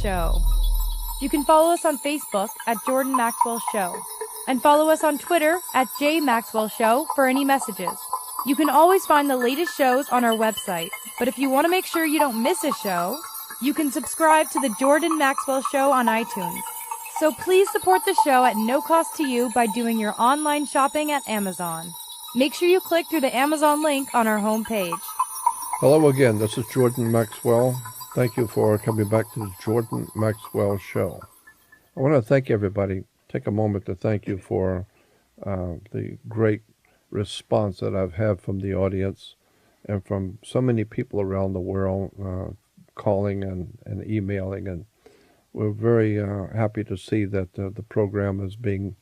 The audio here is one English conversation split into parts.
Show. You can follow us on Facebook at Jordan Maxwell Show, and follow us on Twitter at @JMaxwellShow for any messages. You can always find the latest shows on our website, but if you want to make sure you don't miss a show, you can subscribe to the Jordan Maxwell Show on iTunes. So please support the show at no cost to you by doing your online shopping at Amazon. Make sure you click through the Amazon link on our homepage. Hello again, this is Jordan Maxwell. Thank you for coming back to the Jordan Maxwell Show. I want to thank everybody. Take a moment to thank you for the great response that I've had from the audience and from so many people around the world calling and emailing. And we're very happy to see that the program is being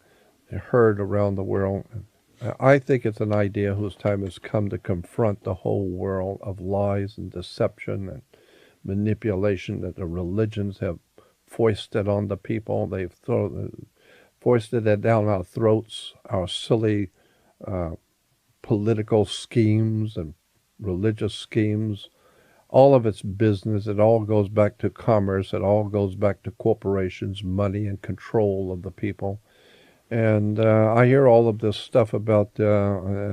heard around the world. I think it's an idea whose time has come to confront the whole world of lies and deception and manipulation that the religions have foisted on the people. They've foisted it down our throats, our silly political schemes and religious schemes. All of it's business. It all goes back to commerce. It all goes back to corporations, money, and control of the people. And I hear all of this stuff about,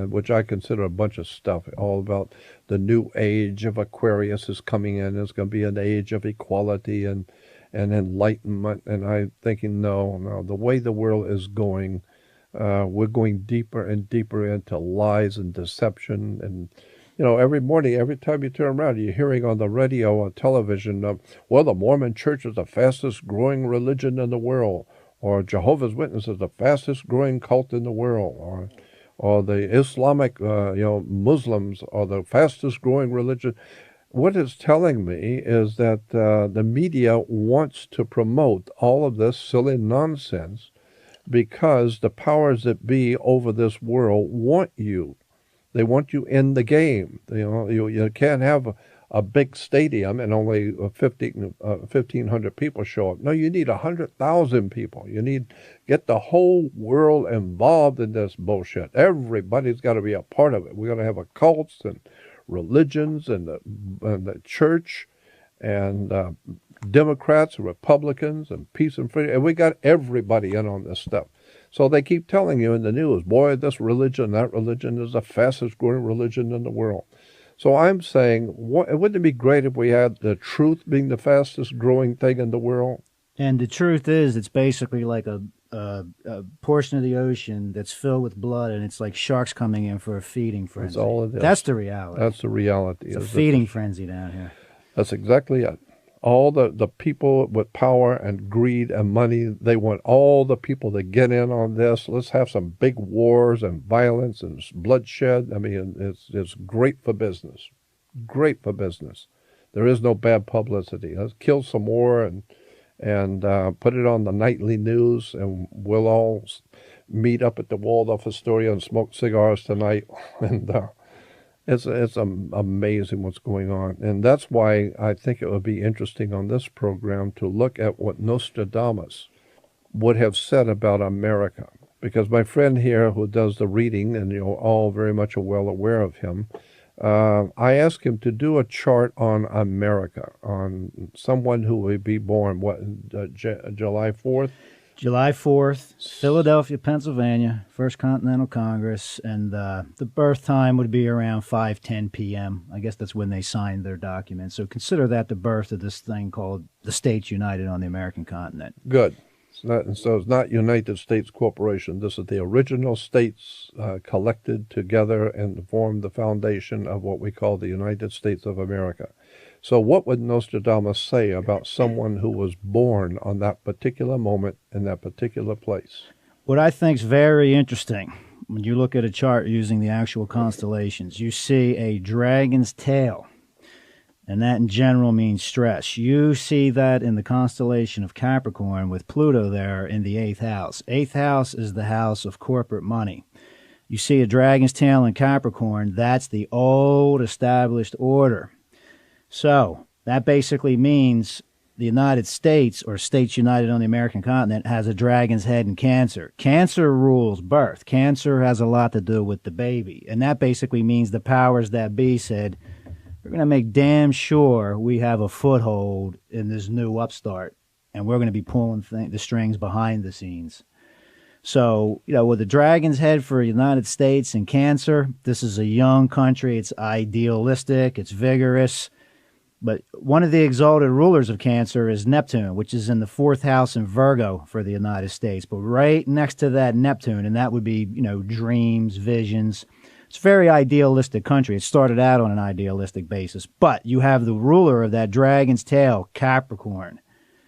which I consider a bunch of stuff, all about the new age of Aquarius is coming in. It's going to be an age of equality and enlightenment. And I'm thinking, no, the way the world is going, we're going deeper and deeper into lies and deception. And, you know, every morning, every time you turn around, you're hearing on the radio or television, well, the Mormon Church is the fastest growing religion in the world. Or Jehovah's Witnesses is the fastest growing cult in the world, or the Islamic, Muslims are the fastest growing religion. What it's telling me is that the media wants to promote all of this silly nonsense because the powers that be over this world want you. They want you in the game. You can't have a big stadium and only 1,500 people show up. No, you need 100,000 people. You need get the whole world involved in this bullshit. Everybody's got to be a part of it. We're going to have a cults and religions and the church and Democrats and Republicans and peace and freedom. And we got everybody in on this stuff. So they keep telling you in the news, boy, this religion, that religion is the fastest growing religion in the world. So I'm saying, wouldn't it be great if we had the truth being the fastest growing thing in the world? And the truth is, it's basically like a portion of the ocean that's filled with blood, and it's like sharks coming in for a feeding frenzy. That's all it is. That's the reality. That's the reality. It's a feeding frenzy down here. That's exactly it. All the people with power and greed and money, they want all the people to get in on this. Let's have some big wars and violence and bloodshed. I mean, it's great for business. Great for business. There is no bad publicity. Let's kill some more and put it on the nightly news, and we'll all meet up at the Waldorf Astoria and smoke cigars tonight. And it's amazing what's going on. And that's why I think it would be interesting on this program to look at what Nostradamus would have said about America. Because my friend here who does the reading, and you're all very much well aware of him, I asked him to do a chart on America, on someone who will be born, July 4th? July 4th, Philadelphia, Pennsylvania, First Continental Congress, and the birth time would be around 5:10 p.m. I guess that's when they signed their document. So consider that the birth of this thing called the States United on the American continent. Good. It's not United States Corporation. This is the original states collected together and formed the foundation of what we call the United States of America. So what would Nostradamus say about someone who was born on that particular moment in that particular place? What I think is very interesting, when you look at a chart using the actual constellations, you see a dragon's tail, and that in general means stress. You see that in the constellation of Capricorn with Pluto there in the 8th house. 8th house is the house of corporate money. You see a dragon's tail in Capricorn, that's the old established order. So that basically means the United States, or States United on the American continent, has a dragon's head in Cancer. Cancer rules birth. Cancer has a lot to do with the baby. And that basically means the powers that be said, we're going to make damn sure we have a foothold in this new upstart, and we're going to be pulling the strings behind the scenes. So, with the dragon's head for the United States and cancer, this is a young country. It's idealistic. It's vigorous. But one of the exalted rulers of cancer is Neptune, which is in the 4th house in Virgo for the United States. But right next to that Neptune, and that would be, dreams, visions. It's a very idealistic country. It started out on an idealistic basis. But you have the ruler of that dragon's tail, Capricorn,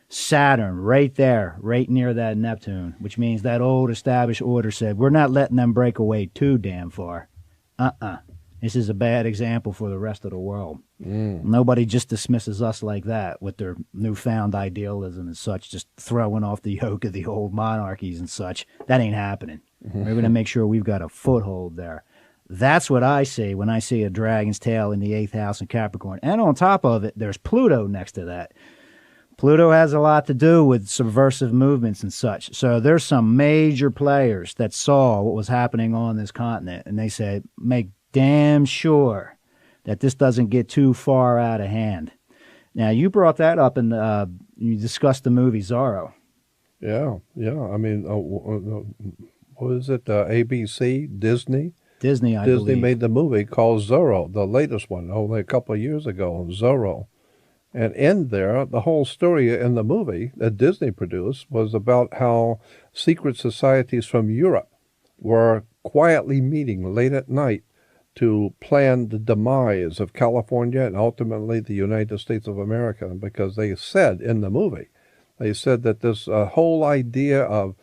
Saturn, right there, right near that Neptune, which means that old established order said, we're not letting them break away too damn far. This is a bad example for the rest of the world. Nobody just dismisses us like that with their newfound idealism and such, just throwing off the yoke of the old monarchies and such. That ain't happening. We're going to make sure we've got a foothold there. That's what I see when I see a dragon's tail in the 8th house in Capricorn. And on top of it, there's Pluto next to that. Pluto has a lot to do with subversive movements and such. So there's some major players that saw what was happening on this continent, and they said, make damn sure that this doesn't get too far out of hand. Now, you brought that up, and you discussed the movie Zorro. Yeah. I mean, what is it, ABC, Disney? Disney, I believe. Disney made the movie called Zorro, the latest one, only a couple of years ago, Zorro. And in there, the whole story in the movie that Disney produced was about how secret societies from Europe were quietly meeting late at night to plan the demise of California and ultimately the United States of America, because they said in the movie, they said that this whole idea of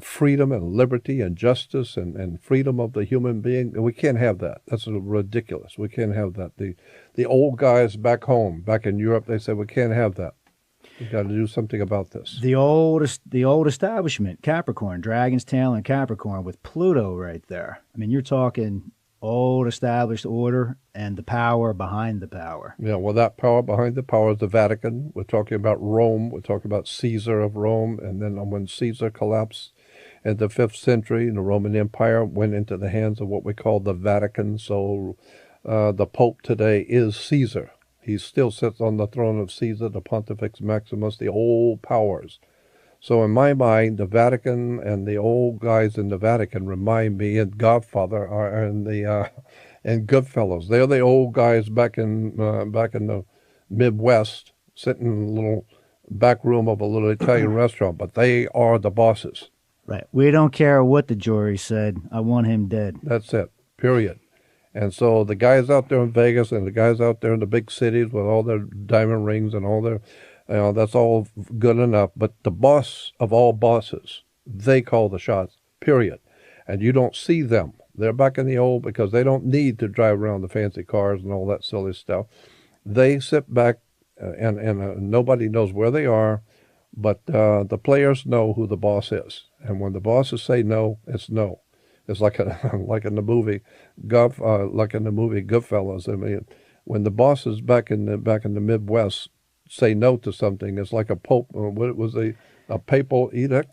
freedom and liberty and justice and freedom of the human being, we can't have that. That's ridiculous. We can't have that. The old guys back home, back in Europe, they said we can't have that. We've got to do something about this. The old establishment, Capricorn, Dragon's Tail and Capricorn with Pluto right there. I mean, you're talking old established order and the power behind the power. Yeah, well, that power behind the power is the Vatican. We're talking about Rome. We're talking about Caesar of Rome. And then when Caesar collapsed in the 5th century, the Roman Empire went into the hands of what we call the Vatican. So the Pope today is Caesar. He still sits on the throne of Caesar, the Pontifex Maximus, the old powers. So in my mind, the Vatican and the old guys in the Vatican remind me, and Godfather and Goodfellas. They're the old guys back in the Midwest, sitting in a little back room of a little Italian restaurant, but they are the bosses. Right. We don't care what the jury said. I want him dead. That's it. Period. And so the guys out there in Vegas and the guys out there in the big cities with all their diamond rings and all their, that's all good enough. But the boss of all bosses, they call the shots, period. And you don't see them. They're back in the old because they don't need to drive around the fancy cars and all that silly stuff. They sit back and nobody knows where they are, but the players know who the boss is. And when the bosses say no, it's no. It's like like in the movie Goodfellas. I mean, when the bosses back in the Midwest say no to something, it's like a pope. What was a papal edict?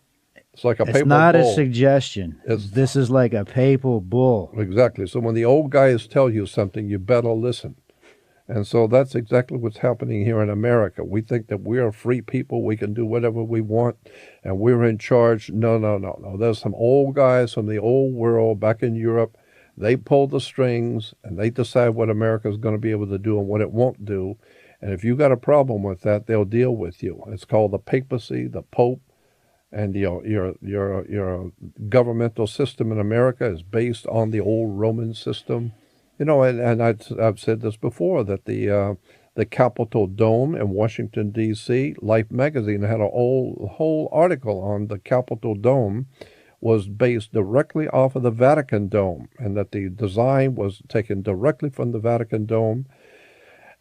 It's like a papal bull. It's not a suggestion. This is like a papal bull. Exactly. So when the old guys tell you something, you better listen. And so that's exactly what's happening here in America. We think that we're free people. We can do whatever we want, and we're in charge. No. There's some old guys from the old world back in Europe. They pull the strings, and they decide what America is going to be able to do and what it won't do. And if you got a problem with that, they'll deal with you. It's called the papacy, the Pope, and your governmental system in America is based on the old Roman system. You know, and I've said this before, that the Capitol Dome in Washington, D.C., Life magazine had a whole article on the Capitol Dome was based directly off of the Vatican Dome, and that the design was taken directly from the Vatican Dome,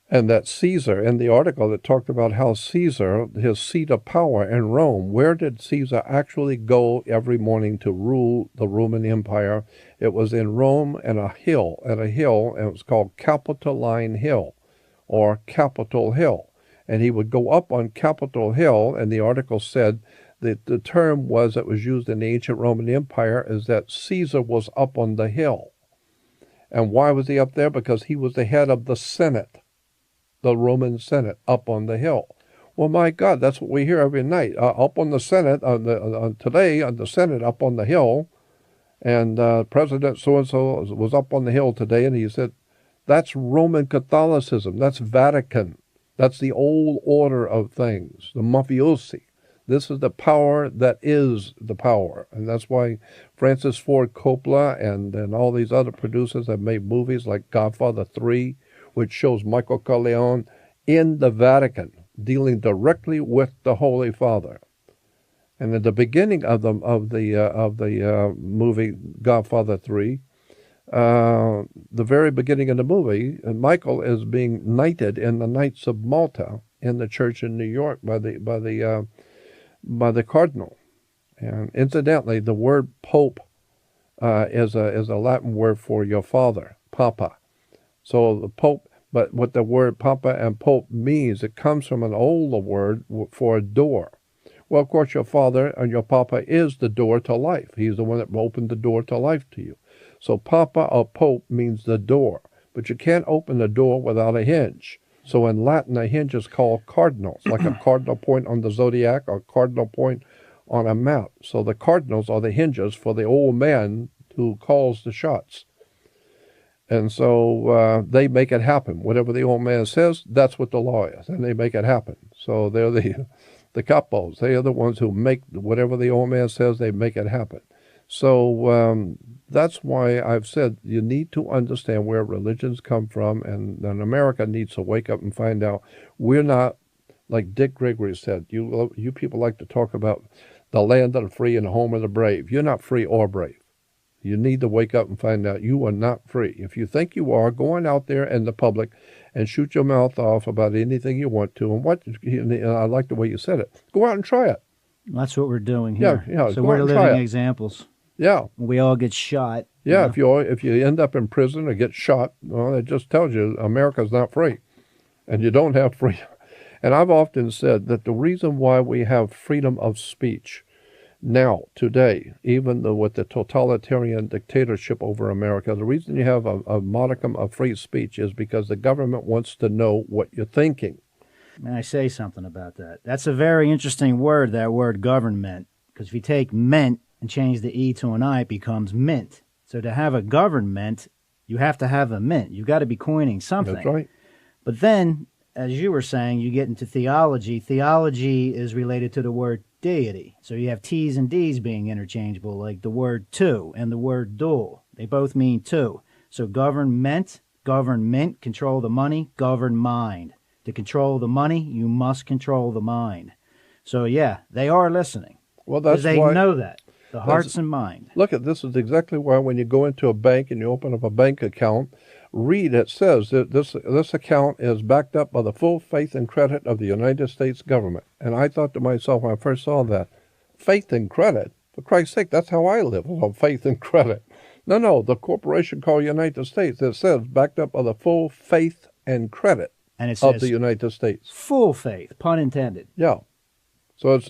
and that Caesar, in the article, it talked about how Caesar, his seat of power in Rome, where did Caesar actually go every morning to rule the Roman Empire? It was in Rome and a hill, and it was called Capitoline Hill, or Capitol Hill. And he would go up on Capitol Hill, and the article said that the term that was used in the ancient Roman Empire is that Caesar was up on the hill. And why was he up there? Because he was the head of the Senate. the Roman Senate up on the hill. Well, my God, that's what we hear every night. Up on the Senate, today on the Senate up on the hill, and President so-and-so was up on the hill today, and he said, that's Roman Catholicism. That's Vatican. That's the old order of things, the mafiosi. This is the power that is the power. And that's why Francis Ford Coppola and all these other producers have made movies like Godfather 3, which shows Michael Corleone in the Vatican, dealing directly with the Holy Father. And at the beginning of the movie Godfather 3, the very beginning of the movie, Michael is being knighted in the Knights of Malta in the church in New York by the cardinal. And incidentally, the word Pope is a Latin word for your father, Papa. So the Pope, but what the word Papa and Pope means, it comes from an older word for a door. Well, of course, your father and your Papa is the door to life. He's the one that opened the door to life to you. So Papa or Pope means the door, but you can't open the door without a hinge. So in Latin, a hinge is called cardinals, like a cardinal point on the zodiac or cardinal point on a map. So the cardinals are the hinges for the old man who calls the shots. And so they make it happen. Whatever the old man says, that's what the law is, and they make it happen. So they're the capos. They are the ones who make whatever the old man says, they make it happen. So that's why I've said you need to understand where religions come from, and America needs to wake up and find out we're not, like Dick Gregory said, you people like to talk about the land of the free and the home of the brave. You're not free or brave. You need to wake up and find out you are not free. If you think you are, go on out there in the public and shoot your mouth off about anything you want to. And I like the way you said it. Go out and try it. That's what we're doing here. Yeah. So we're living examples. Yeah. We all get shot. Yeah, if you end up in prison or get shot, well, it just tells you America's not free. And you don't have freedom. And I've often said that the reason why we have freedom of speech now, today, even though with the totalitarian dictatorship over America, the reason you have a modicum of free speech is because the government wants to know what you're thinking. May I say something about that? That's a very interesting word, that word government, because if you take ment and change the E to an I, it becomes mint. So to have a government, you have to have a mint. You've got to be coining something. That's right. But then, as you were saying, you get into theology. Theology is related to the word deity. So you have T's and D's being interchangeable, like the word to and the word dual. They both mean two. So government, control the money, govern mind. To control the money, you must control the mind. So yeah, they are listening. Well, that's they why, know that. The hearts and mind. Look, this is exactly why when you go into a bank and you open up a bank account, read it says that this account is backed up by the full faith and credit of the United States government. And I thought to myself when I first saw that, faith and credit? For Christ's sake, that's how I live, on faith and credit. No, the corporation called United States, it says backed up by the full faith and credit of the United States. Full faith, pun intended. Yeah. So it's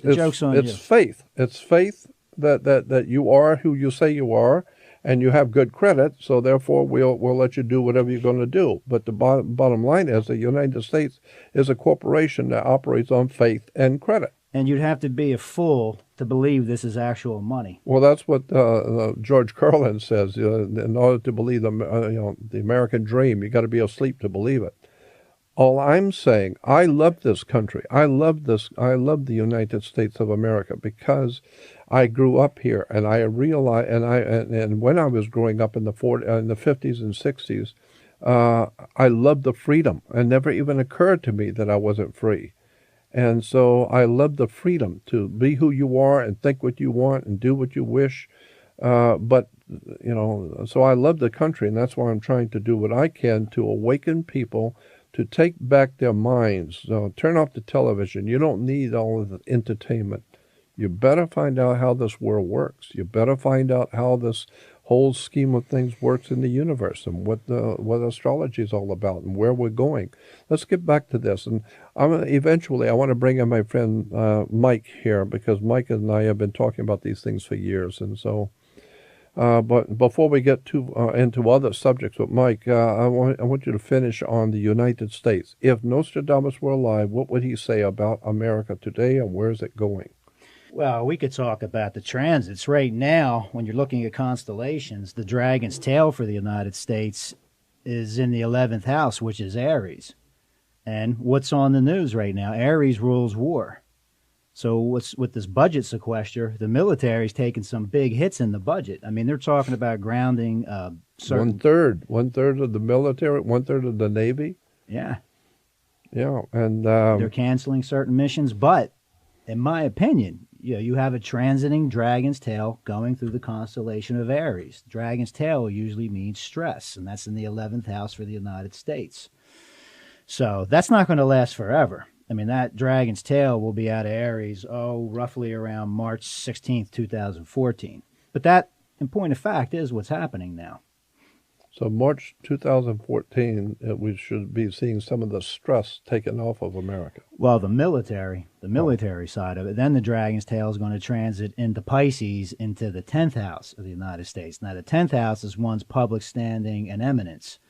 faith. It's faith that you are who you say you are, and you have good credit, so therefore we'll let you do whatever you're going to do. But the bottom line is the United States is a corporation that operates on faith and credit. And you'd have to be a fool to believe this is actual money. Well, that's what George Carlin says. In order to believe the American dream, you got to be asleep to believe it. All I'm saying, I love this country. I love the United States of America because I grew up here, and I realized, and when I was growing up in the 50s and 60s, I loved the freedom. It never even occurred to me that I wasn't free. And so I love the freedom to be who you are and think what you want and do what you wish. So I love the country, and that's why I'm trying to do what I can to awaken people to take back their minds. Turn off the television. You don't need all of the entertainment. You better find out how this world works. You better find out how this whole scheme of things works in the universe and what astrology is all about and where we're going. Let's get back to this. And eventually I want to bring in my friend Mike here, because Mike and I have been talking about these things for years. And so But before we get into other subjects with Mike, I want you to finish on the United States. If Nostradamus were alive, what would he say about America today, and where is it going? Well, we could talk about the transits. Right now, when you're looking at constellations, the dragon's tail for the United States is in the 11th house, which is Aries. And what's on the news right now? Aries rules war. So what's with this budget sequester, the military's taking some big hits in the budget. I mean, they're talking about grounding certain... One third of the military, one-third of the Navy. Yeah. Yeah, and they're canceling certain missions, but in my opinion, you have a transiting dragon's tail going through the constellation of Aries. Dragon's tail usually means stress, and that's in the 11th house for the United States. So that's not going to last forever. I mean, that dragon's tail will be out of Aries, roughly around March 16th, 2014. But that, in point of fact, is what's happening now. So March 2014, we should be seeing some of the stress taken off of America. Well, the military side of it. Then the dragon's tail is going to transit into Pisces, into the 10th house of the United States. Now, the 10th house is one's public standing and eminence.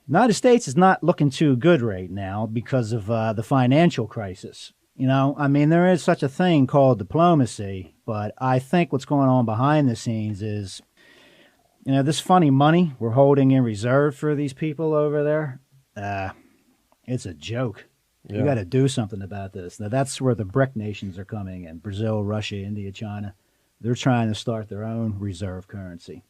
The United States is not looking too good right now because of the financial crisis. I mean, there is such a thing called diplomacy, but I think what's going on behind the scenes is, this funny money we're holding in reserve for these people over there, it's a joke. Yeah. You got to do something about this. Now, that's where the BRIC nations are coming in. Brazil, Russia, India, China. They're trying to start their own reserve currency.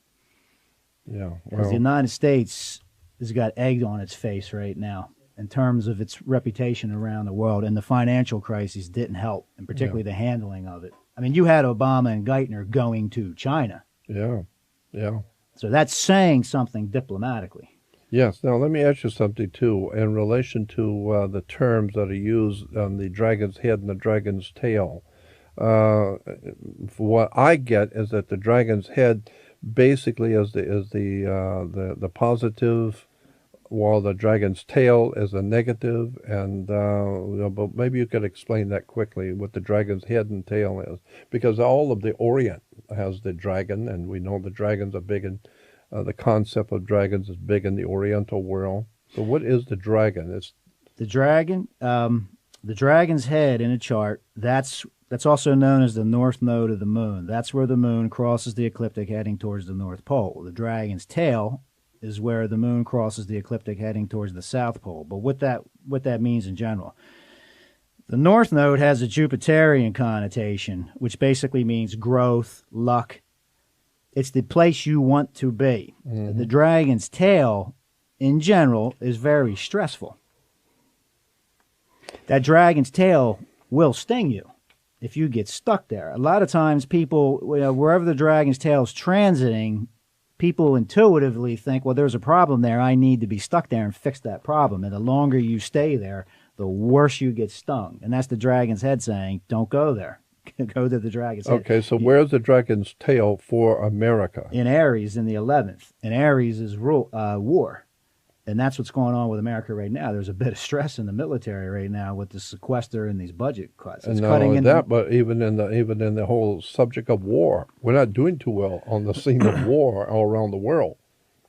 Yeah. Because the United States has got egg on its face right now in terms of its reputation around the world, and the financial crisis didn't help, and particularly the handling of it. I mean, you had Obama and Geithner going to China. Yeah. So that's saying something diplomatically. Yes. Now, let me ask you something, too, in relation to the terms that are used on the dragon's head and the dragon's tail. What I get is that the dragon's head basically is the positive, while the dragon's tail is a negative. And but maybe you could explain that quickly, what the dragon's head and tail is, because all of the Orient has the dragon, and we know the dragons are big in the concept of dragons is big in the Oriental world. So what is the dragon? It's the dragon. The dragon's head in a chart, that's also known as the north node of the moon. That's where the moon crosses the ecliptic heading towards the North Pole. The dragon's tail is where the moon crosses the ecliptic heading towards the South Pole. But what that means in general, the north node has a Jupiterian connotation, which basically means growth, luck. It's the place you want to be. Mm-hmm. The dragon's tail, in general, is very stressful. That dragon's tail will sting you if you get stuck there. A lot of times people, wherever the dragon's tail is transiting, people intuitively think, well, there's a problem there. I need to be stuck there and fix that problem. And the longer you stay there, the worse you get stung. And that's the dragon's head saying, don't go there. Go to the dragon's head. Okay, so where's the dragon's tail for America? In Aries, in the 11th. And Aries is war. And that's what's going on with America right now. There's a bit of stress in the military right now with the sequester and these budget cuts. It's not only that, but even in the whole subject of war, we're not doing too well on the scene of war all around the world.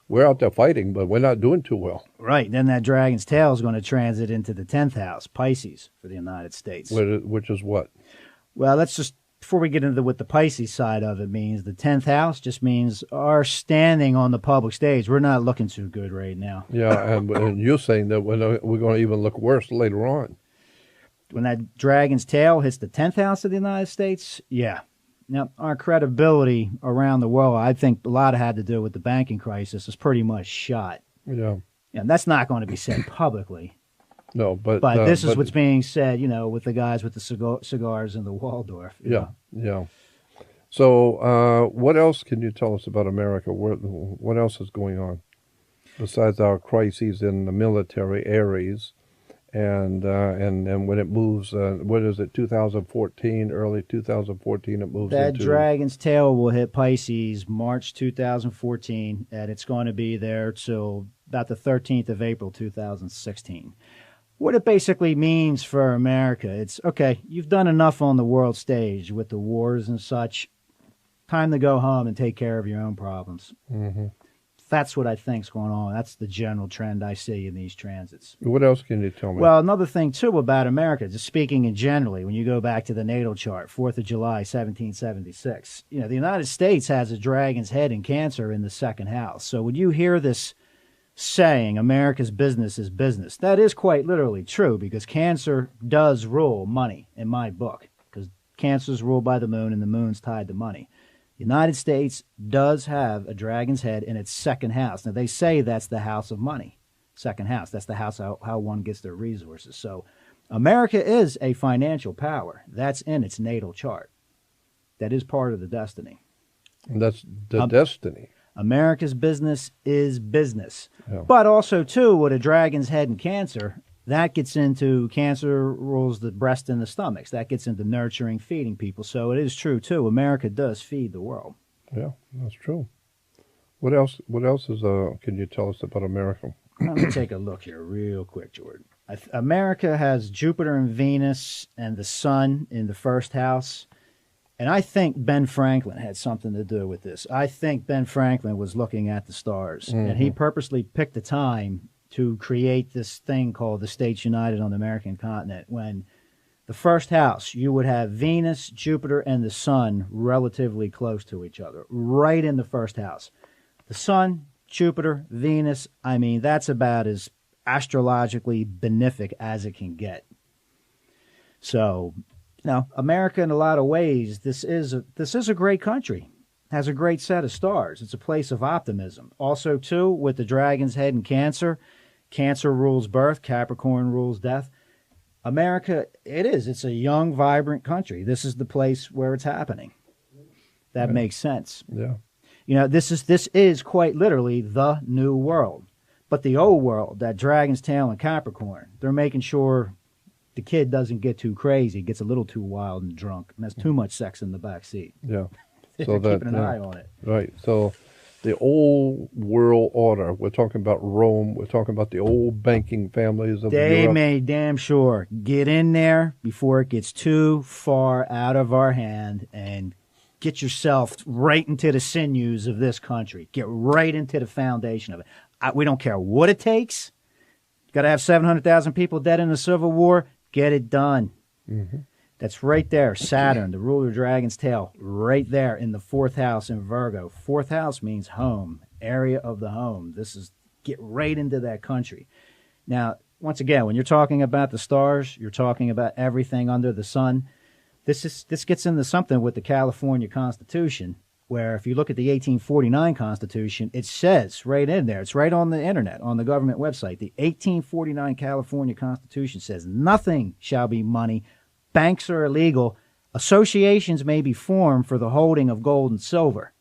We're out there fighting, but we're not doing too well. Right. Then that dragon's tail is going to transit into the 10th house, Pisces, for the United States. Which is what? Well, let's just, before we get into what the Pisces side of it means, the 10th house just means our standing on the public stage. We're not looking too good right now. Yeah, and you're saying that we're going to even look worse later on. When that dragon's tail hits the 10th house of the United States, yeah. Now, our credibility around the world, I think a lot had to do with the banking crisis, is pretty much shot. Yeah. And that's not going to be said publicly. No, but this is what's being said, with the guys with the cigars in the Waldorf. Yeah. So what else can you tell us about America? What else is going on besides our crises in the military, Aries, and when it moves, what is it, 2014, early 2014, it moves that into... dragon's tail will hit Pisces March 2014, and it's going to be there till about the 13th of April 2016. What it basically means for America, it's, okay, you've done enough on the world stage with the wars and such. Time to go home and take care of your own problems. Mm-hmm. That's what I think's going on. That's the general trend I see in these transits. What else can you tell me? Well, another thing, too, about America, just speaking in generally, when you go back to the natal chart, 4th of July, 1776, the United States has a dragon's head in Cancer in the second house. So when you hear this saying, America's business is business, that is quite literally true, because Cancer does rule money in my book, because Cancer's ruled by the moon and the moon's tied to money. The United States does have a dragon's head in its second house. Now, they say that's the house of money, second house. That's the house how one gets their resources. So America is a financial power. That's in its natal chart. That is part of the destiny. And that's the destiny. America's business is business. Yeah. But also, too, with a dragon's head in Cancer, that gets into Cancer rules the breast and the stomachs. That gets into nurturing, feeding people. So it is true, too. America does feed the world. Yeah, that's true. What else? What else is? Can you tell us about America? Let me take a look here real quick, Jordan. America has Jupiter and Venus and the sun in the first house. And I think Ben Franklin had something to do with this. I think Ben Franklin was looking at the stars. Mm-hmm. And he purposely picked a time to create this thing called the States United on the American continent, when the first house, you would have Venus, Jupiter, and the sun relatively close to each other, right in the first house. The sun, Jupiter, Venus, I mean, that's about as astrologically benefic as it can get. So, America in a lot of ways, this is a great country. Has a great set of stars. It's a place of optimism. Also, too, with the dragon's head in Cancer, Cancer rules birth, Capricorn rules death. America, it's a young, vibrant country. This is the place where it's happening. That makes sense. Yeah. This is quite literally the new world. But the old world, that dragon's tail and Capricorn, they're making sure the kid doesn't get too crazy, gets a little too wild and drunk, and has too much sex in the back seat. Yeah. So they're keeping an eye on it. Right. So the old world order, we're talking about Rome, we're talking about the old banking families of They Europe. made damn sure get in there before it gets too far out of our hand and get yourself right into the sinews of this country. Get right into the foundation of it. We don't care what it takes. Got to have 700,000 people dead in the Civil War. Get it done. Mm-hmm. That's right there. Saturn, the ruler of dragon's tail, right there in the fourth house in Virgo. Fourth house means home, area of the home. This is get right into that country. Now, once again, when you're talking about the stars, you're talking about everything under the sun. This gets into something with the California Constitution, where if you look at the 1849 Constitution, it says right in there, it's right on the internet, on the government website, the 1849 California Constitution says nothing shall be money. Banks are illegal. Associations may be formed for the holding of gold and silver.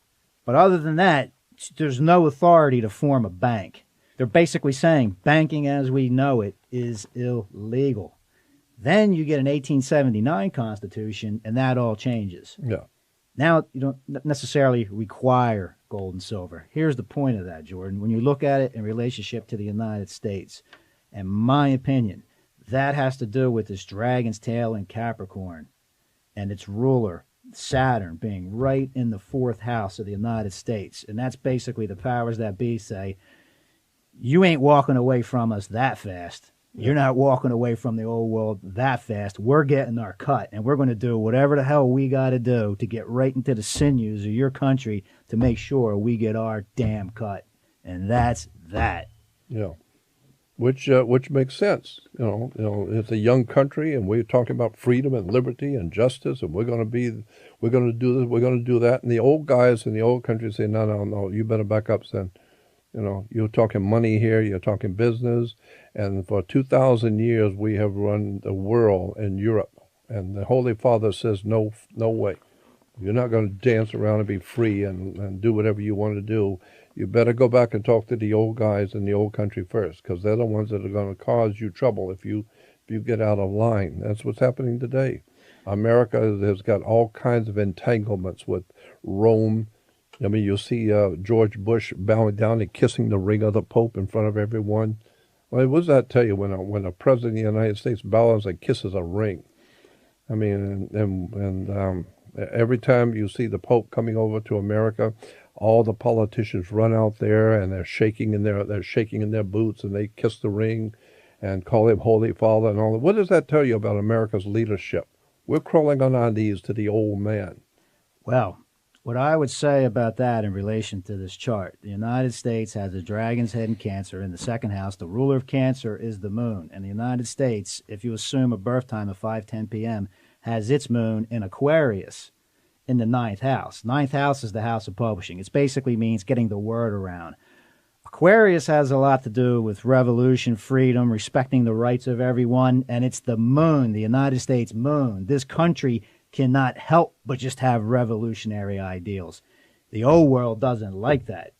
But other than that, there's no authority to form a bank. They're basically saying banking as we know it is illegal. Then you get an 1879 Constitution, and that all changes. Yeah. Now you don't necessarily require gold and silver. Here's the point of that, Jordan. When you look at it in relationship to the United States, in my opinion, that has to do with this dragon's tail in Capricorn and its ruler, Saturn, being right in the fourth house of the United States. And that's basically the powers that be say, you ain't walking away from us that fast. You're not walking away from the old world that fast. We're getting our cut, and we're going to do whatever the hell we got to do to get right into the sinews of your country to make sure we get our damn cut. And that's that. Yeah. Which makes sense. It's a young country, and we're talking about freedom and liberty and justice, and we're going to do this, we're going to do that. And the old guys in the old country say, no, you better back up, son. You're talking money here, you're talking business, and for 2,000 years we have run the world in Europe, and the Holy Father says, no way. You're not going to dance around and be free and do whatever you want to do. You better go back and talk to the old guys in the old country first, because they're the ones that are going to cause you trouble if you get out of line. That's what's happening today. America has got all kinds of entanglements with Rome. I mean, you'll see George Bush bowing down and kissing the ring of the Pope in front of everyone. Well, what does that tell you when a president of the United States bows and kisses a ring? I mean, and Every time you see the Pope coming over to America, all the politicians run out there and they're shaking in their boots, and they kiss the ring and call him Holy Father and all that. What does that tell you about America's leadership? We're crawling on our knees to the old man. Well, what I would say about that in relation to this chart, the United States has a dragon's head in Cancer in the second house. The ruler of Cancer is the moon. And the United States, if you assume a birth time of 5:10 p.m., has its moon in Aquarius in the ninth house. Ninth house is the house of publishing. It basically means getting the word around. Aquarius has a lot to do with revolution, freedom, respecting the rights of everyone, and it's the moon, the United States moon. This country cannot help but just have revolutionary ideals. The old world doesn't like that.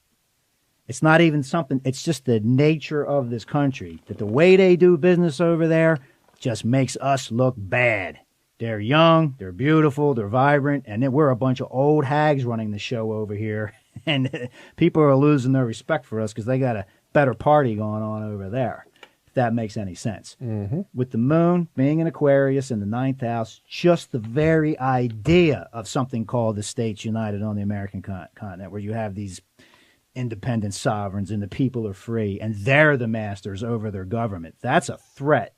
It's not even something, it's just the nature of this country, that the way they do business over there just makes us look bad. They're young, they're beautiful, they're vibrant, and then we're a bunch of old hags running the show over here. And people are losing their respect for us because they got a better party going on over there, if that makes any sense. Mm-hmm. With the moon being in Aquarius in the ninth house, just the very idea of something called the States United on the American continent, where you have these independent sovereigns and the people are free and they're the masters over their government. That's a threat.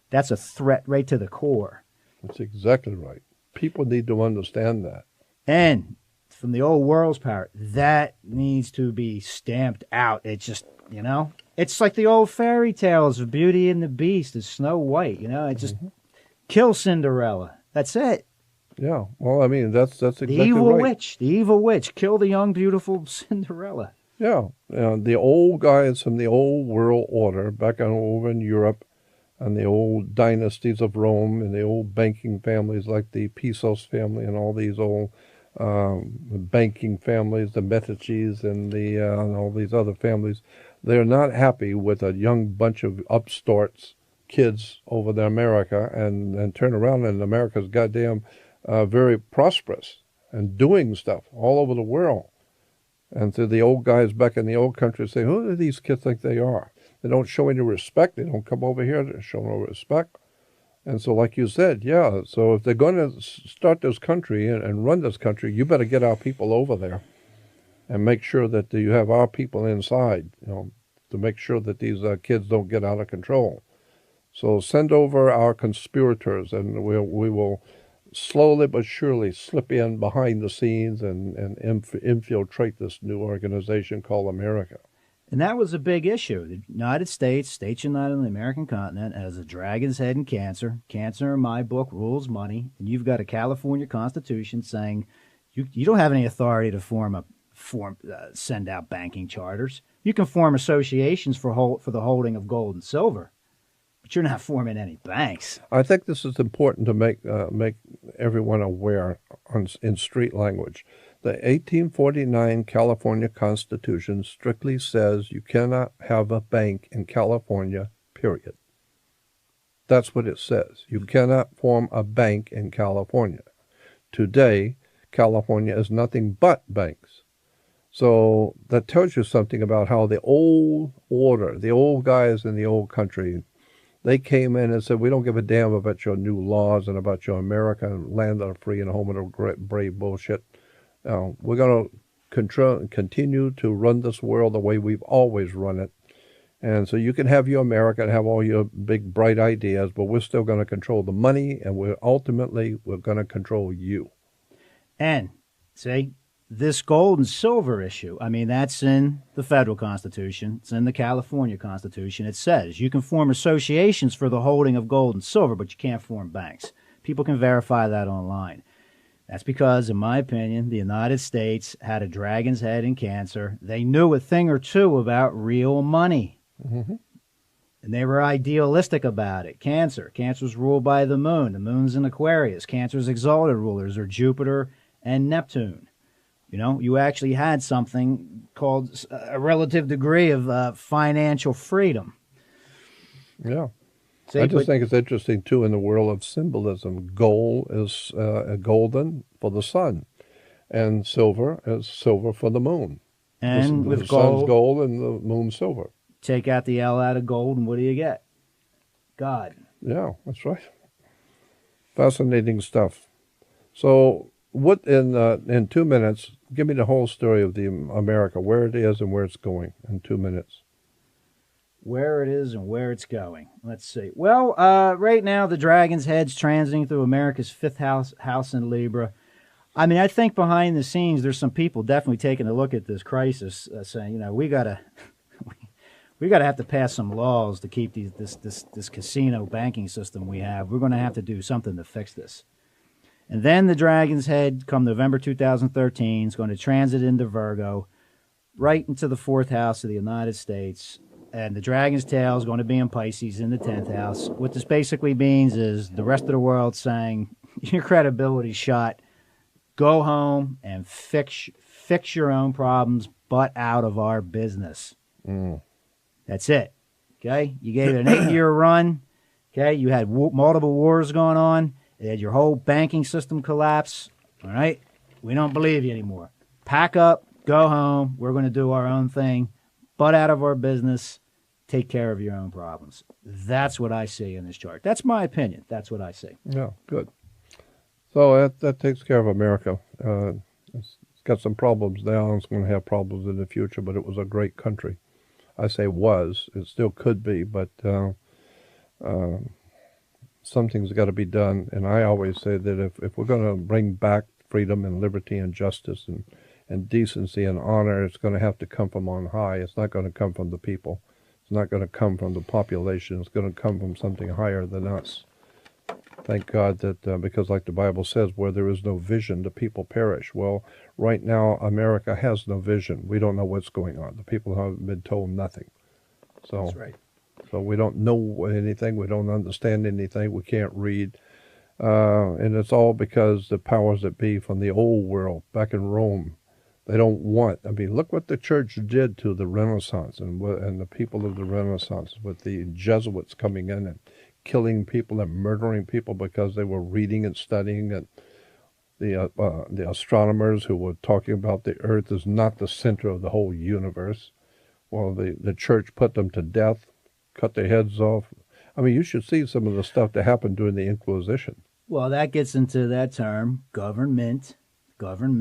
That's a threat right to the core. That's exactly right. People need to understand that. And from the old world's power, that needs to be stamped out. It's just, it's like the old fairy tales of Beauty and the Beast, of Snow White, it just kill Cinderella. That's it. Yeah. Well, I mean, that's exactly the evil right. witch, the evil witch, kill the young, beautiful Cinderella. Yeah. The old guys from the old world order back over in Europe, and the old dynasties of Rome, and the old banking families like the Pisos family and all these old banking families, the Medicis and and all these other families, they're not happy with a young bunch of upstarts kids over there in America, and turn around, and America's goddamn very prosperous and doing stuff all over the world. And so the old guys back in the old country say, who do these kids think they are? They don't show any respect. They don't come over here to show no respect. And so, like you said, yeah, so if they're going to start this country and run this country, you better get our people over there and make sure that you have our people inside, to make sure that these kids don't get out of control. So send over our conspirators, and we will slowly but surely slip in behind the scenes and infiltrate this new organization called America. And that was a big issue. The United States, States United on the American continent, has a dragon's head in Cancer. Cancer, in my book, rules money. And you've got a California Constitution saying you don't have any authority to send out banking charters. You can form associations for the holding of gold and silver, but you're not forming any banks. I think this is important to make everyone aware in street language. The 1849 California Constitution strictly says you cannot have a bank in California, period. That's what it says. You cannot form a bank in California. Today, California is nothing but banks. So that tells you something about how the old order, the old guys in the old country, they came in and said, we don't give a damn about your new laws and about your America and land of the free and home of the brave bullshit. We're going to continue to run this world the way we've always run it. And so you can have your America and have all your big, bright ideas, but we're still going to control the money, and we're going to control you. And, see, this gold and silver issue, I mean, that's in the federal Constitution. It's in the California Constitution. It says you can form associations for the holding of gold and silver, but you can't form banks. People can verify that online. That's because, in my opinion, the United States had a dragon's head in Cancer. They knew a thing or two about real money. Mm-hmm. And they were idealistic about it. Cancer's ruled by the moon. The moon's in Aquarius. Cancer's exalted rulers are Jupiter and Neptune. You actually had something called a relative degree of financial freedom. Yeah. I just think it's interesting, too, in the world of symbolism. Gold is golden for the sun, and silver is silver for the moon. And with the gold, sun's gold and the moon's silver. Take out the L out of gold, and what do you get? God. Yeah, that's right. Fascinating stuff. So what in 2 minutes? Give me the whole story of the America, where it is and where it's going in 2 minutes. Where it is and where it's going. Let's see. Well, right now the Dragon's Head's transiting through America's fifth house in Libra. I mean, I think behind the scenes there's some people definitely taking a look at this crisis, saying, we gotta have to pass some laws to keep this casino banking system we have. We're going to have to do something to fix this. And then the Dragon's Head, come November 2013, is going to transit into Virgo, right into the fourth house of the United States. And the Dragon's Tail is going to be in Pisces in the 10th house. What this basically means is the rest of the world saying, your credibility's shot. Go home and fix your own problems, but out of our business. That's it. Okay? You gave it an 8-year run. Okay? You had multiple wars going on. You had your whole banking system collapse. All right? We don't believe you anymore. Pack up. Go home. We're going to do our own thing. Butt out of our business. Take care of your own problems. That's what I see in this chart. That's my opinion. That's what I see. Yeah, good. So that takes care of America. It's got some problems now. It's going to have problems in the future, but it was a great country. I say was. It still could be, but something's got to be done. And I always say that if we're going to bring back freedom and liberty and justice and decency and honor, it's going to have to come from on high. It's not going to come from the people. It's not going to come from the population. It's going to come from something higher than us. Thank God that, because like the Bible says, where there is no vision, the people perish. Well, right now, America has no vision. We don't know what's going on. The people have been told nothing. So, That's right. So we don't know anything. We don't understand anything. We can't read. And it's all because the powers that be from the old world, back in Rome, they don't want. I mean, look what the church did to the Renaissance and the people of the Renaissance with the Jesuits coming in and killing people and murdering people because they were reading and studying, and the astronomers who were talking about the Earth is not the center of the whole universe. Well, the church put them to death, cut their heads off. I mean, you should see some of the stuff that happened during the Inquisition. Well, that gets into that term, government, govern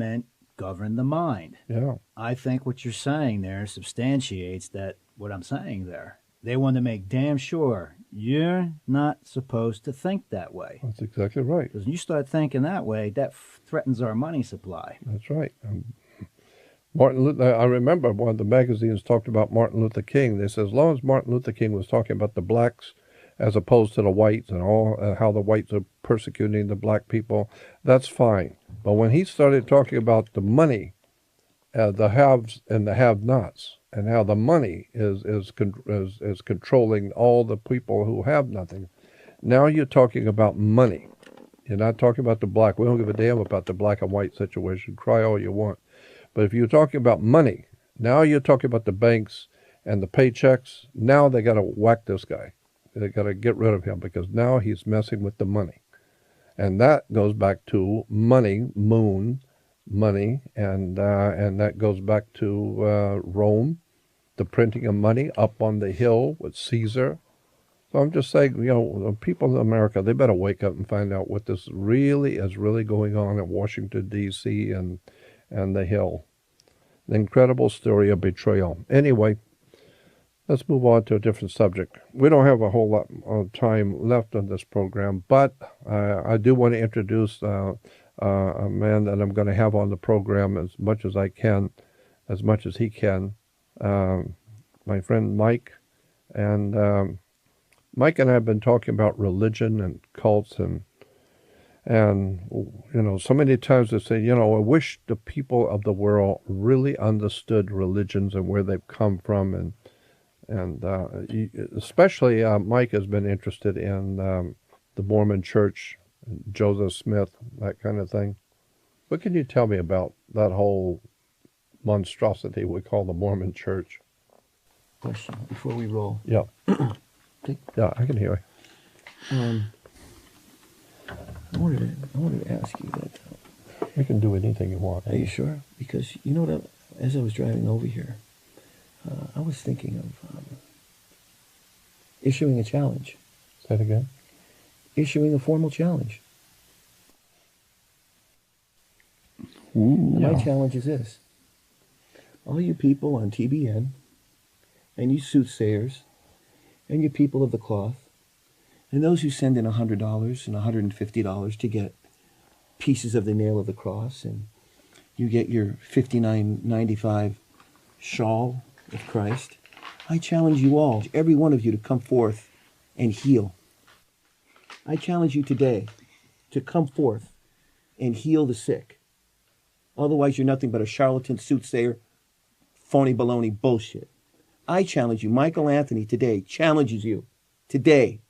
the mind. Yeah. I think what you're saying there substantiates that what I'm saying there. They want to make damn sure you're not supposed to think that way. That's exactly right. Because when you start thinking that way, that threatens our money supply. That's right. Martin Luther, I remember one of the magazines talked about Martin Luther King. They said as long as Martin Luther King was talking about the blacks as opposed to the whites and all how the whites are persecuting the black people, that's fine. But when he started talking about the money, the haves and the have-nots, and how the money is controlling all the people who have nothing, now you're talking about money. You're not talking about the black. We don't give a damn about the black and white situation. Cry all you want. But if you're talking about money, now you're talking about the banks and the paychecks. Now they got to whack this guy. They got to get rid of him because now he's messing with the money. And that goes back to money, money, and that goes back to Rome, the printing of money up on the hill with Caesar. So I'm just saying, the people in America, they better wake up and find out what this really is going on in Washington, D.C. and the Hill. An incredible story of betrayal. Anyway, let's move on to a different subject. We don't have a whole lot of time left on this program, but I do want to introduce a man that I'm going to have on the program as much as I can, as much as he can, my friend Mike. And Mike and I have been talking about religion and cults and so many times they say, I wish the people of the world really understood religions and where they've come from, and especially Mike has been interested in the Mormon Church, Joseph Smith, that kind of thing. What can you tell me about that whole monstrosity we call the Mormon Church? Question before we roll. Yeah. Yeah, I can hear you. I wanted to ask you that. You can do anything you want. Are you sure? Because you know that as I was driving over here, I was thinking of issuing a challenge. Say it again. Issuing a formal challenge. And my Yeah. challenge is this. All you people on TBN, and you soothsayers, and you people of the cloth, and those who send in $100 and $150 to get pieces of the nail of the cross, and you get your $59.95 shawl of Christ, I challenge you all, every one of you, to come forth and heal. I challenge you today to come forth and heal the sick. Otherwise, you're nothing but a charlatan, soothsayer, phony baloney bullshit. I challenge you, Michael Anthony today challenges you today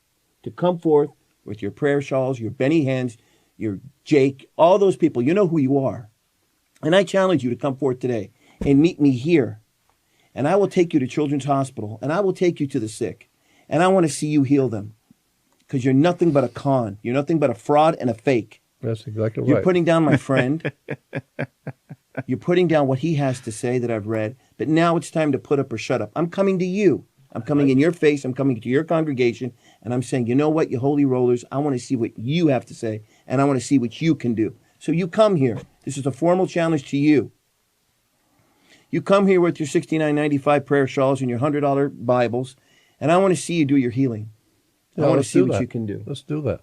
to come forth with your prayer shawls, your Benny Hanns, your Jake, all those people. You know who you are. And I challenge you to come forth today and meet me here. And I will take you to Children's Hospital, and I will take you to the sick. And I want to see you heal them. Because you're nothing but a con. You're nothing but a fraud and a fake. That's exactly right. You're putting down my friend. You're putting down what he has to say that I've read. But now it's time to put up or shut up. I'm coming to you. I'm coming in your face. I'm coming to your congregation. And I'm saying, you know what, you holy rollers, I want to see what you have to say. And I want to see what you can do. So you come here. This is a formal challenge to you. You come here with your $69.95 prayer shawls and your $100 Bibles. And I want to see you do your healing. Yeah, I want to let's see do what that. you can do. Let's do that.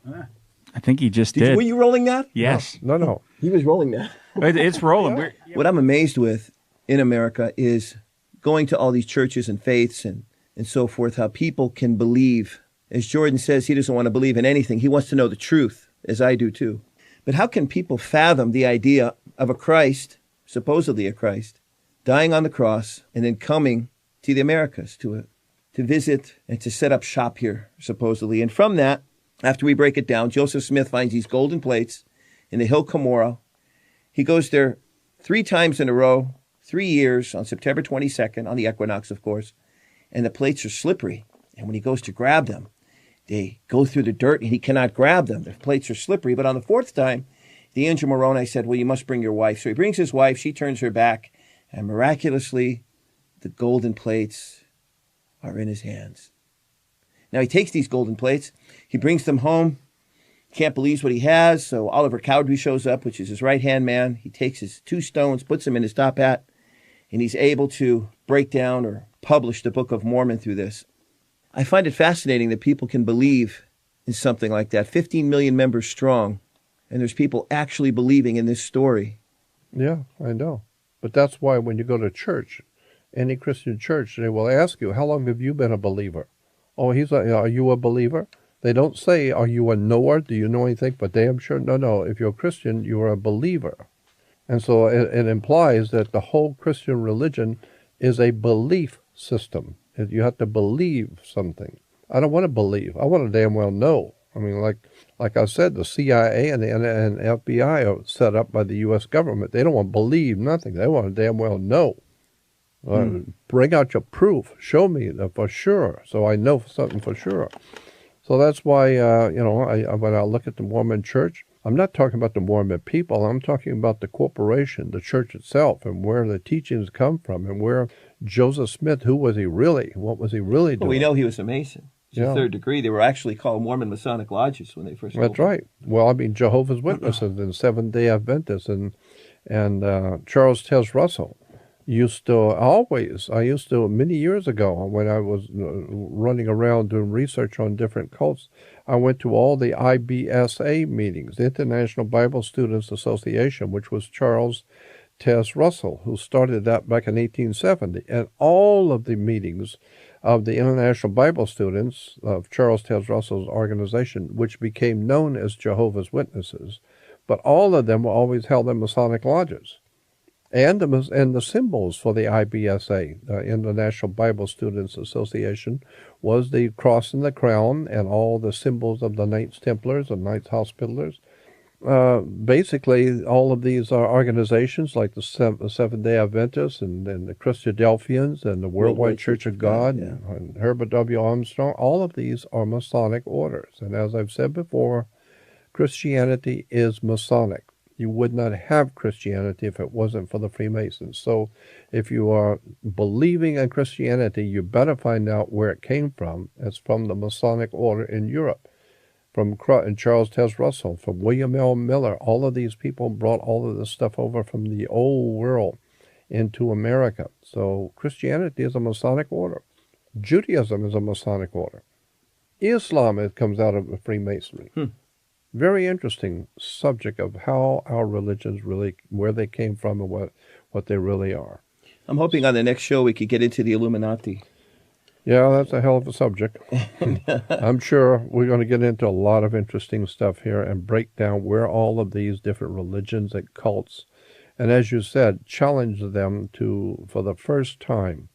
I think he just did. Were you rolling that? Yes. No. He was rolling that. It's rolling. What I'm amazed with in America is going to all these churches and faiths and so forth, how people can believe. As Jordan says, he doesn't want to believe in anything. He wants to know the truth, as I do too. But how can people fathom the idea of a Christ, supposedly a Christ, dying on the cross and then coming to the Americas to visit and to set up shop here, supposedly. And from that, after we break it down, Joseph Smith finds these golden plates in the Hill Cumorah. He goes there 3 times in a row, 3 years, on September 22nd, on the equinox, of course. And the plates are slippery. And when he goes to grab them, they go through the dirt and he cannot grab them. The plates are slippery. But on the 4th time, the angel Moroni said, well, you must bring your wife. So he brings his wife. She turns her back. And miraculously, the golden plates are in his hands. Now he takes these golden plates, he brings them home, can't believe what he has, so Oliver Cowdery shows up, which is his right-hand man. He takes his 2 stones, puts them in his top hat, and he's able to break down or publish the Book of Mormon through this. I find it fascinating that people can believe in something like that, 15 million members strong, and there's people actually believing in this story. Yeah, I know. But that's why when you go to church, any Christian church, they will ask you, how long have you been a believer? Oh, are you a believer? They don't say, are you a knower? Do you know anything? But damn sure, no. If you're a Christian, you're a believer. And so it implies that the whole Christian religion is a belief system. You have to believe something. I don't want to believe. I want to damn well know. I mean, like I said, the CIA and the FBI are set up by the U.S. government. They don't want to believe nothing. They want to damn well know. Bring out your proof. Show me for sure, so I know something for sure. So that's why, when I look at the Mormon church, I'm not talking about the Mormon people. I'm talking about the corporation, the church itself, and where the teachings come from, and where Joseph Smith, who was he really? What was he really doing? Well, we know he was a Mason. He's a 3rd degree. They were actually called Mormon Masonic lodges when they first opened. That's right. Well, I mean, Jehovah's Witnesses and Seventh-day Adventists and Charles Taze Russell. I used to, many years ago, when I was running around doing research on different cults, I went to all the IBSA meetings, the International Bible Students Association, which was Charles Taze Russell, who started that back in 1870. And all of the meetings of the International Bible Students of Charles Taze Russell's organization, which became known as Jehovah's Witnesses, but all of them were always held in Masonic lodges. And the symbols for the IBSA, International Bible Students Association, was the cross and the crown and all the symbols of the Knights Templars and Knights Hospitallers. Basically, all of these are organizations like the Seventh-day Adventists and the Christadelphians and the Worldwide Church of God and Herbert W. Armstrong. All of these are Masonic orders. And as I've said before, Christianity is Masonic. You would not have Christianity if it wasn't for the Freemasons. So if you are believing in Christianity, you better find out where it came from. It's from the Masonic order in Europe. from and Charles Tess Russell, from William L. Miller. All of these people brought all of this stuff over from the old world into America. So Christianity is a Masonic order. Judaism is a Masonic order. Islam comes out of Freemasonry. Very interesting subject of how our religions really, where they came from and what they really are. I'm hoping on the next show we could get into the Illuminati. Yeah, that's a hell of a subject. I'm sure we're going to get into a lot of interesting stuff here and break down where all of these different religions and cults, and as you said, challenge them to, for the first time,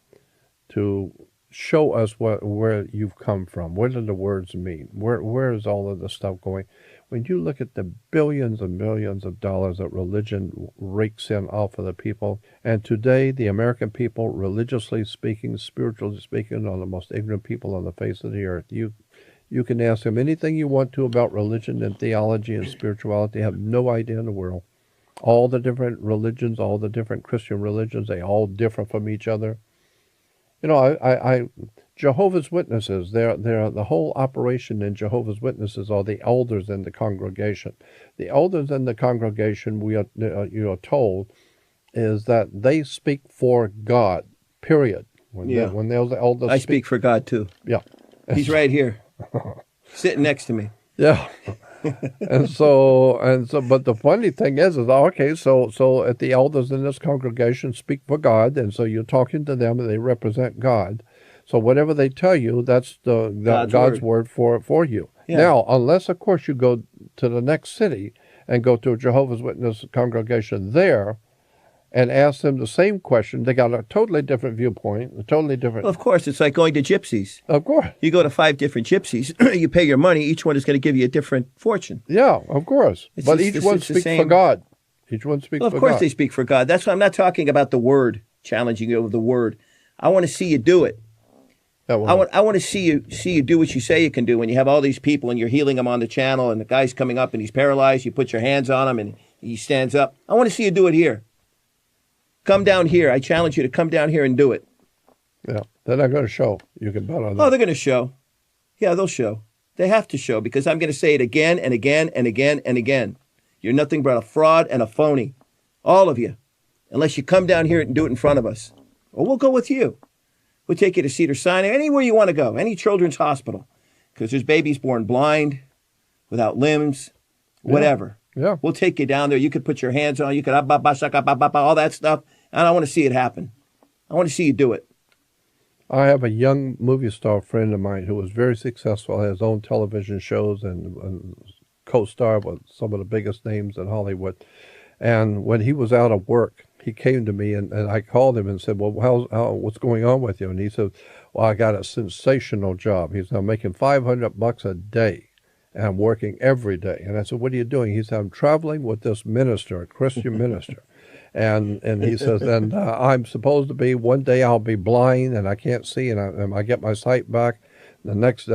to show us where you've come from. What do the words mean? Where is all of this stuff going? When you look at the billions and millions of dollars that religion rakes in off of the people, and today the American people, religiously speaking, spiritually speaking, are the most ignorant people on the face of the earth. You can ask them anything you want to about religion and theology and spirituality, have no idea in the world. All the different religions, all the different Christian religions, they all differ from each other. You know, Jehovah's Witnesses, they're the whole operation in Jehovah's Witnesses are the elders in the congregation. The elders in the congregation, we are, you are told, is that they speak for God, period. When those elders I speak for God, too. Yeah. He's right here, sitting next to me. Yeah. and so, but the funny thing is okay, so if the elders in this congregation speak for God, and so you're talking to them and they represent God. So whatever they tell you, that's God's word for you. Yeah. Now, unless, of course, you go to the next city and go to a Jehovah's Witness congregation there and ask them the same question, they got a totally different viewpoint, a totally different... Well, of course, it's like going to gypsies. Of course. You go to 5 different gypsies, you pay your money, each one is going to give you a different fortune. Yeah, of course. But each one speaks for God. Each one speaks for God. Of course they speak for God. That's why I'm not talking about the word, challenging you with the word. I want to see you do it. I want to see you do what you say you can do. When you have all these people and you're healing them on the channel and the guy's coming up and he's paralyzed, you put your hands on him and he stands up. I want to see you do it here. Come down here. I challenge you to come down here and do it. Yeah, they're not going to show. You can bet on that. Oh, they're going to show. Yeah, they'll show. They have to show because I'm going to say it again and again and again and again. You're nothing but a fraud and a phony. All of you. Unless you come down here and do it in front of us. Or we'll go with you. We'll take you to Cedars-Sinai, anywhere you want to go, any children's hospital. Because there's babies born blind, without limbs, whatever. Yeah. We'll take you down there. You could put your hands on, you could all that stuff. And I want to see it happen. I want to see you do it. I have a young movie star friend of mine who was very successful, had his own television shows and co-star with some of the biggest names in Hollywood. And when he was out of work, he came to me and I called him and said, well, what's going on with you? And he said, well, I got a sensational job. He's now making $500 a day and I'm working every day. And I said, what are you doing? He said, I'm traveling with this minister, a Christian minister. And he says, and I'm supposed to be, one day I'll be blind and I can't see and I get my sight back. The next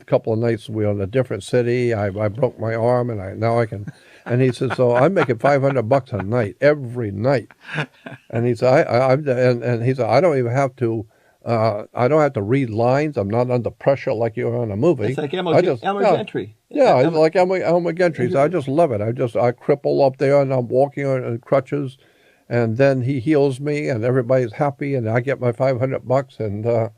couple of nights we were in a different city. I broke my arm and now I can. And he said, so I'm making $500 a night, every night. And he said, and he said, I don't even have to, I don't have to read lines. I'm not under pressure like you're on a movie. It's like Elmer Gentry. Yeah, it's like Elmer Gentry. So I just love it. I cripple up there and I'm walking on crutches, and then he heals me and everybody's happy and I get my $500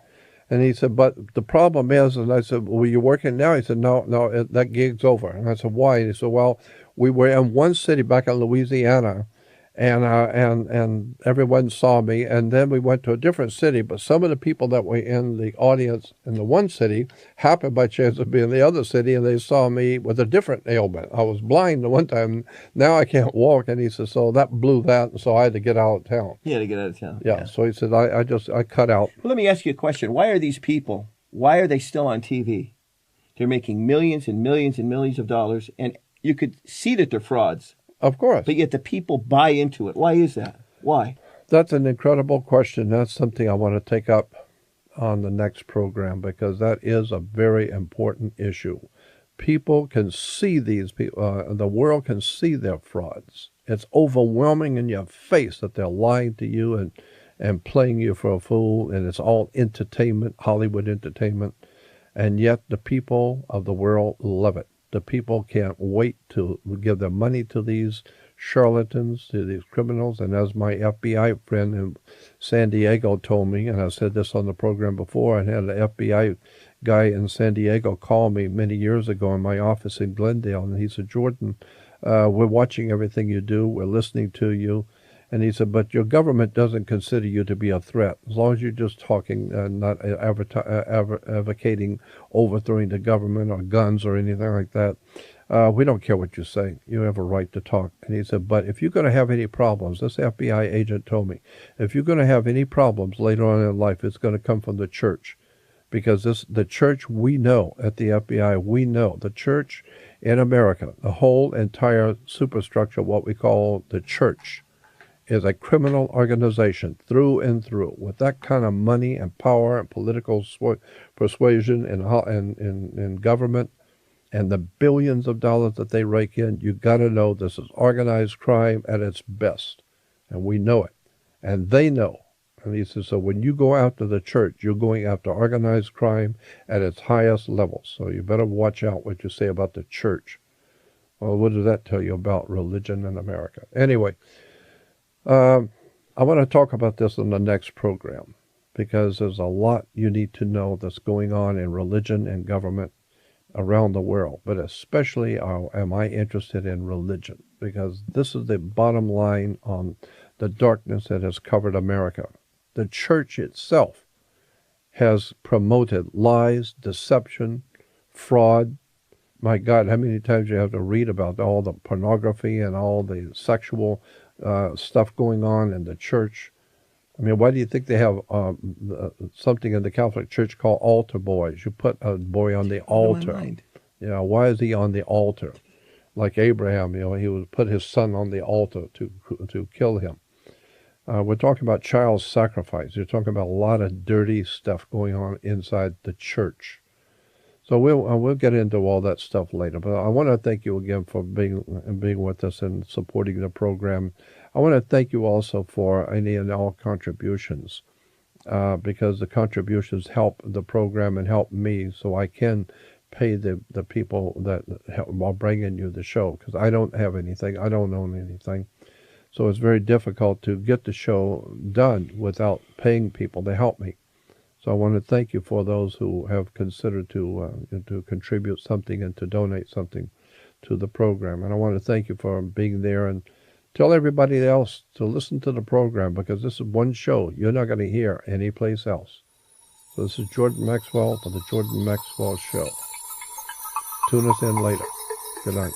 and he said, but the problem is, and I said, well, you're working now? He said, no, that gig's over. And I said, why? And he said, well, we were in one city back in Louisiana, and everyone saw me. And then we went to a different city, but some of the people that were in the audience in the one city happened by chance to be in the other city, and they saw me with a different ailment. I was blind the one time. Now I can't walk. And he said, so that blew that, and so I had to get out of town. He had to get out of town. Yeah. So he said, I cut out. Well, let me ask you a question. Why are these people, why are they still on TV? They're making millions and millions and millions of dollars, and you could see that they're frauds. Of course. But yet the people buy into it. Why is that? Why? That's an incredible question. That's something I want to take up on the next program because that is a very important issue. People can see these people, the world can see their frauds. It's overwhelming in your face that they're lying to you and playing you for a fool, and it's all entertainment, Hollywood entertainment. And yet the people of the world love it. The people can't wait to give their money to these charlatans, to these criminals. And as my FBI friend in San Diego told me, and I said this on the program before, I had an FBI guy in San Diego call me many years ago in my office in Glendale, and he said, Jordan, we're watching everything you do, we're listening to you. And he said, but your government doesn't consider you to be a threat. As long as you're just talking, not advocating overthrowing the government or guns or anything like that, we don't care what you say. You have a right to talk. And he said, but if you're going to have any problems, this FBI agent told me, if you're going to have any problems later on in life, it's going to come from the church. Because the church we know at the FBI, we know the church in America, the whole entire superstructure, what we call the church, is a criminal organization through and through. With that kind of money and power and political persuasion and government and the billions of dollars that they rake in, you got to know this is organized crime at its best. And we know it. And they know. And he says, so when you go after the church, you're going after organized crime at its highest level. So you better watch out what you say about the church. Well, what does that tell you about religion in America? Anyway, I want to talk about this in the next program because there's a lot you need to know that's going on in religion and government around the world, but especially am I interested in religion because this is the bottom line on the darkness that has covered America. The church itself has promoted lies, deception, fraud. My God, how many times you have to read about all the pornography and all the sexual stuff going on in the church? I mean, why do you think they have something in the Catholic Church called altar boys? You put a boy on the altar. You know, why is he on the altar? Like Abraham, you know, he would put his son on the altar to kill him. We're talking about child sacrifice. You're talking about a lot of dirty stuff going on inside the church. So we'll get into all that stuff later. But I want to thank you again for being with us and supporting the program. I want to thank you also for any and all contributions because the contributions help the program and help me so I can pay the people that are bringing you the show because I don't have anything. I don't own anything. So it's very difficult to get the show done without paying people to help me. So I want to thank you for those who have considered to contribute something and to donate something to the program. And I want to thank you for being there and tell everybody else to listen to the program because this is one show you're not going to hear anyplace else. So this is Jordan Maxwell for the Jordan Maxwell Show. Tune us in later. Good night.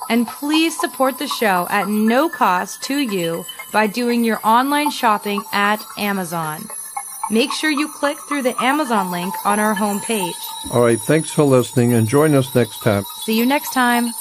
And please support the show at no cost to you by doing your online shopping at Amazon. Make sure you click through the Amazon link on our homepage. All right, thanks for listening and join us next time. See you next time.